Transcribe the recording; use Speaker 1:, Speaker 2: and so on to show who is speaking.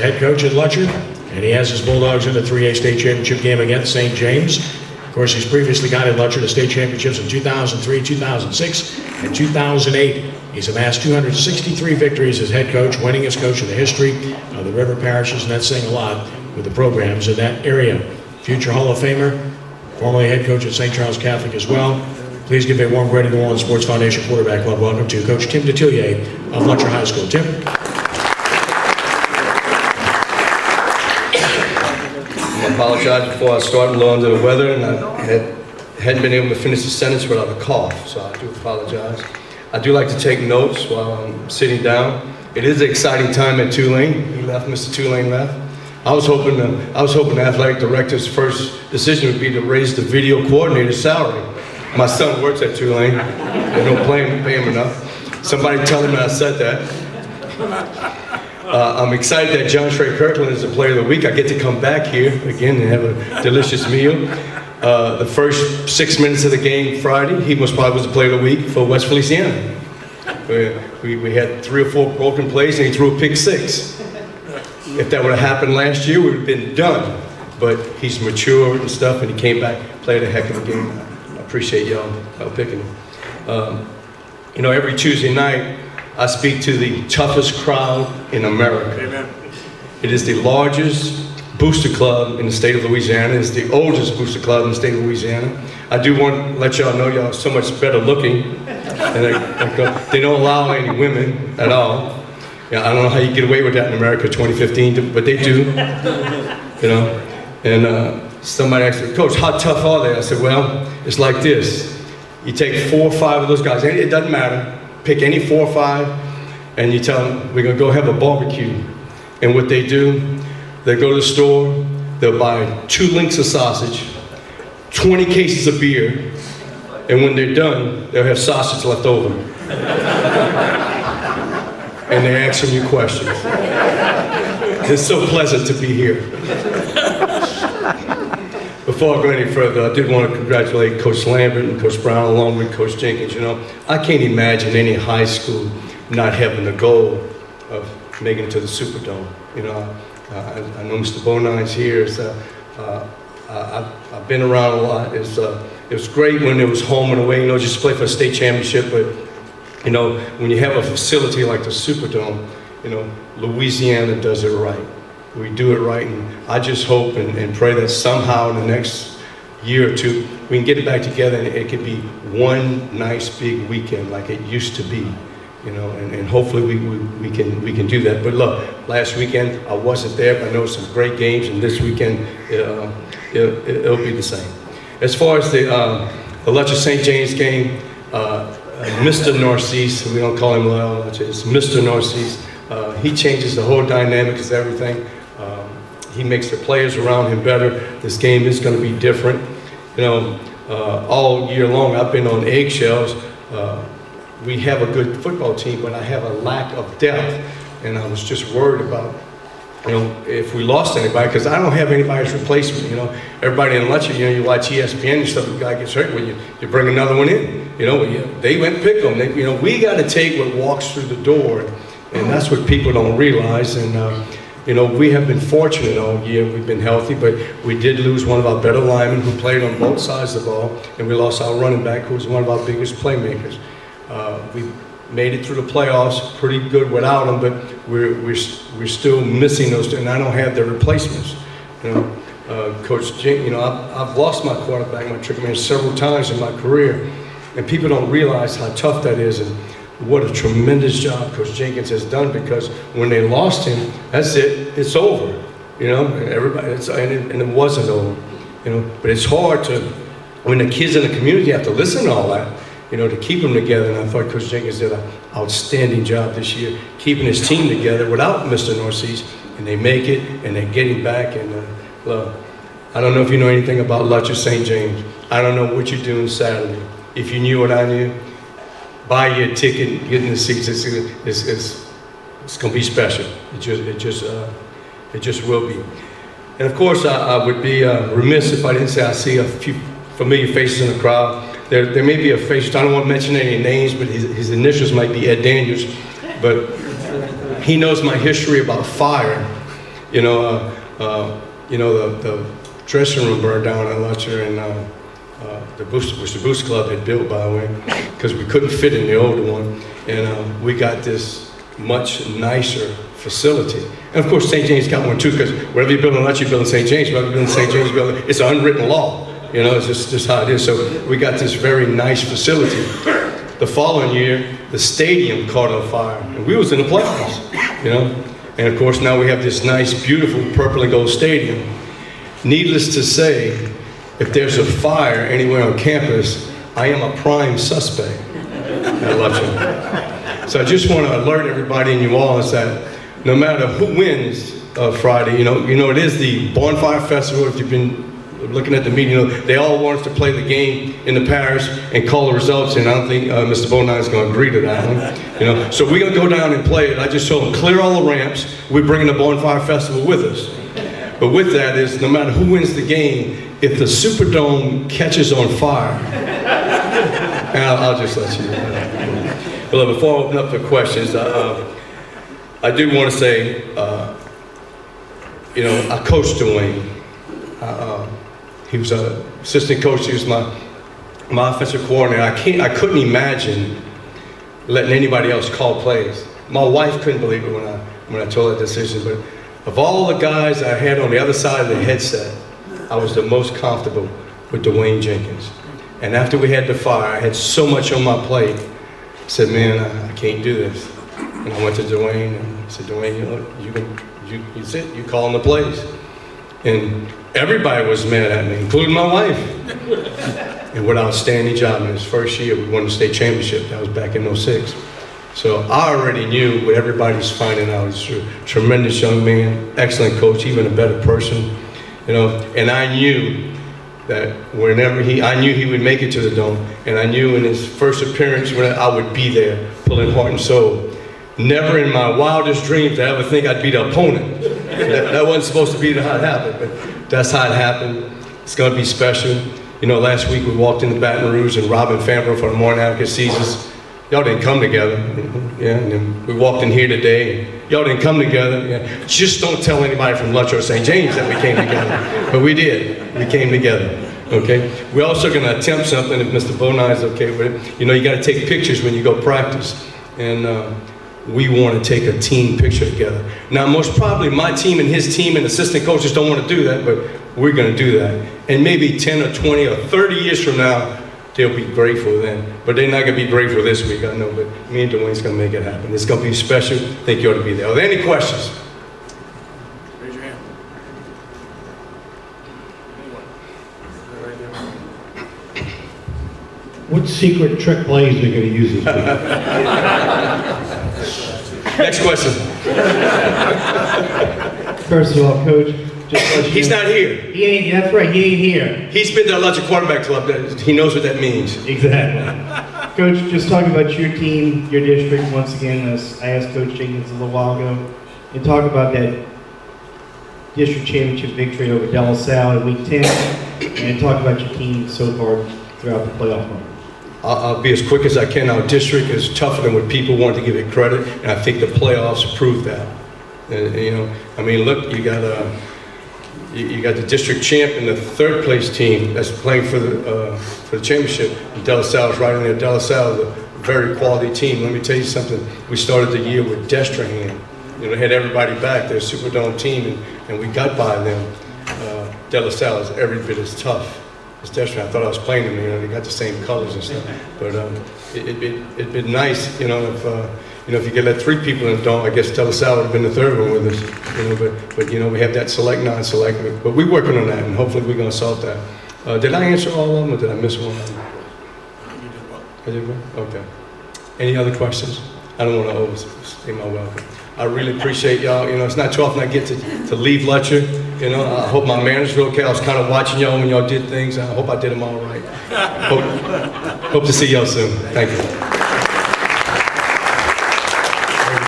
Speaker 1: the head coach at Lutcher, and he has his Bulldogs in the 3A state championship game against St. James. Of course, he's previously guided Lutcher to state championships in 2003, 2006, and 2008. He's amassed 263 victories as head coach, winningest coach in the history of the river parishes, and that's saying a lot with the programs in that area. Future Hall of Famer, formerly head coach at St. Charles Catholic as well. Please give a warm greeting to New Orleans Sports Foundation Quarterback Club. Welcome to Coach Tim Detillier of Lutcher High School. Tim.
Speaker 2: I apologize before I started, a little under the weather, and I hadn't been able to finish the sentence without a cough, so I do apologize. I do like to take notes while I'm sitting down. It is an exciting time at Tulane. He left, Mr. Tulane left. I was hoping the athletic director's first decision would be to raise the video coordinator's salary. My son works at Tulane. They don't pay him enough. Somebody tell him that I said that. I'm excited that John Trey Kirkland is the player of the week. I get to come back here again and have a delicious meal. The first 6 minutes of the game Friday, he probably was the player of the week for West Feliciana. We had 3 or 4 broken plays and he threw a pick 6. If that would have happened last year, we would have been done. But he's matured and stuff, and he came back, played a heck of a game. I appreciate y'all picking him. You know, every Tuesday night, I speak to the toughest crowd in America.
Speaker 1: Amen.
Speaker 2: It is the largest booster club in the state of Louisiana. It's the oldest booster club in the state of Louisiana. I do want to let y'all know y'all are so much better looking. And they don't allow any women at all. Yeah, I don't know how you get away with that in America 2015, but they do. You know, and somebody asked me, Coach, how tough are they? I said, well, it's like this. You take 4 or 5 of those guys, and it doesn't matter. Pick any 4 or 5, and you tell them, we're gonna go have a barbecue. And what they do, they go to the store, they'll buy 2 links of sausage, 20 cases of beer, and when they're done, they'll have sausage left over. And they're asking you questions. It's so pleasant to be here. Before I go any further, I did want to congratulate Coach Lambert and Coach Brown along with Coach Jenkins. You know, I can't imagine any high school not having the goal of making it to the Superdome. You know, I know Mr. Bonine's here. I've been around a lot. It was great when it was home and away, you know, just play for a state championship, but you know, when you have a facility like the Superdome, you know, Louisiana does it right. We do it right, and I just hope and pray that somehow in the next year or 2, we can get it back together and it could be one nice big weekend like it used to be, you know, and hopefully we can do that. But look, last weekend I wasn't there, but I know some great games, and this weekend it'll be the same. As far as the Lutcher St. James game, Mr. Narcisse, we don't call him Lyle Lutcher, it's Mr. Narcisse. He changes the whole dynamic of everything. He makes the players around him better. This game is going to be different. You know, all year long I've been on eggshells. We have a good football team, but I have a lack of depth. And I was just worried about, you know, if we lost anybody, because I don't have anybody's replacement. You know, everybody in Lutcher, you know, you watch ESPN and stuff, the guy gets hurt, well, you bring another one in. You know, they went and pick them. You know, we got to take what walks through the door, and that's what people don't realize. And you know, we have been fortunate all year. We've been healthy, but we did lose one of our better linemen who played on both sides of the ball, and we lost our running back, who was one of our biggest playmakers. We made it through the playoffs pretty good without him, but we're still missing those two, and I don't have their replacements. You know, Coach Jink, you know, I've lost my quarterback, my trigger man, several times in my career, and people don't realize how tough that is, and what a tremendous job Coach Jenkins has done, because when they lost him, that's it, it's over. You know, everybody, and it wasn't over. You know, but it's hard to, when the kids in the community have to listen to all that, you know, to keep them together. And I thought Coach Jenkins did an outstanding job this year, keeping his team together without Mr. Narcisse, and they make it, and they're getting back. And look, I don't know if you know anything about Lutcher St. James. I don't know what you're doing Saturday. If you knew what I knew, buy your ticket, get in the seats. It's going to be special. It just will be. And of course, I would be remiss if I didn't say I see a few familiar faces in the crowd. There may be a face, I don't want to mention any names, but his initials might be Ed Daniels. But he knows my history about fire. The dressing room burned down at Lutcher, and which the Boost Club had built, by the way, because we couldn't fit in the older one, and we got this much nicer facility. And of course, St. James got one too, because wherever you build in Lutcher, you build in St. James. Wherever you build in St. James, you build in, it's an unwritten law. It's just how it is. So we got this very nice facility. The following year, the stadium caught on fire, and we was in the playoffs, And of course, now we have this nice, beautiful purple and gold stadium. Needless to say, if there's a fire anywhere on campus, I am a prime suspect at Lutcher. So I just want to alert everybody and you all is that no matter who wins Friday, it is the Bonfire Festival. If you've been looking at the meeting, they all want us to play the game in the parish and call the results, and I don't think Mr. Bonine is going to agree to that. So we're going to go down and play it. I just told them, clear all the ramps. We're bringing the Bonfire Festival with us. But with that is, no matter who wins the game, if the Superdome catches on fire, and I'll just let you know. Well, before I open up for questions, I do want to say, I coached Dwayne. He was an assistant coach. He was my offensive coordinator. I couldn't imagine letting anybody else call plays. My wife couldn't believe it when I told that decision. But of all the guys I had on the other side of the headset, I was the most comfortable with Dwayne Jenkins. And after we had the fire, I had so much on my plate. I said, man, I can't do this. And I went to Dwayne and I said, Dwayne, you calling the plays. And everybody was mad at me, including my wife. And what an outstanding job. In his first year, we won the state championship. That was back in '06. So I already knew what everybody's finding out. He's a tremendous young man, excellent coach, even a better person. And I knew that I knew he would make it to the Dome. And I knew in his first appearance when I would be there, pulling heart and soul. Never in my wildest dreams did I ever think I'd be the opponent. That wasn't supposed to be how it happened, but that's how it happened. It's going to be special. Last week we walked into Baton Rouge and Robin Fanbro for the Morning Advocate sees us. Y'all didn't come together. Yeah, and then we walked in here today. Y'all didn't come together. Yeah. Just don't tell anybody from Lutcher or St. James that we came together. But we did. We came together. Okay? We're also going to attempt something if Mr. Bonine is okay with it. You got to take pictures when you go practice. And we want to take a team picture together. Now, most probably my team and his team and assistant coaches don't want to do that, but we're going to do that. And maybe 10 or 20 or 30 years from now, they'll be grateful then. But they're not going to be grateful this week, I know, but me and Dwayne's going to make it happen. It's going to be special. I think you ought to be there. Are there any questions?
Speaker 1: Raise your hand.
Speaker 3: What secret trick plays are you going to use this week?
Speaker 2: Next question.
Speaker 3: First of all, Coach, just let you
Speaker 2: He's
Speaker 3: know,
Speaker 2: not here.
Speaker 3: He ain't. That's right. He ain't here.
Speaker 2: He's been to the Lutcher Quarterback Club. He knows what that means.
Speaker 3: Exactly. Coach, just talking about your team, your district. Once again, as I asked Coach Jenkins a little while ago, and talk about that district championship victory over De La Salle in Week 10, and talk about your team so far throughout the playoff run.
Speaker 2: I'll be as quick as I can. Our district is tougher than what people want to give it credit, and I think the playoffs prove that. Look, you got the district champ and the third place team that's playing for the championship. De La Salle is right in there. De La Salle is a very quality team. Let me tell you something. We started the year with Destrehan. They had everybody back. They're a Superdome team, and we got by them. De La Salle is every bit as tough. It's Destrehan. I thought I was playing them. They got the same colors and stuff. But it'd been nice, if you could let 3 people in the Dome. I guess De La Salle would have been the third one with us. But we have that select, non-select. But we're working on that, and hopefully we're going to solve that. Did I answer all of them, or did I miss one?
Speaker 1: You did well.
Speaker 2: I did well. Okay. Any other questions? I don't want to overstay my welcome. I really appreciate y'all. It's not too often I get to leave Lutcher. I hope my manners were okay. I was kind of watching y'all when y'all did things. I hope I did them all right. Hope to see y'all soon. Thank you.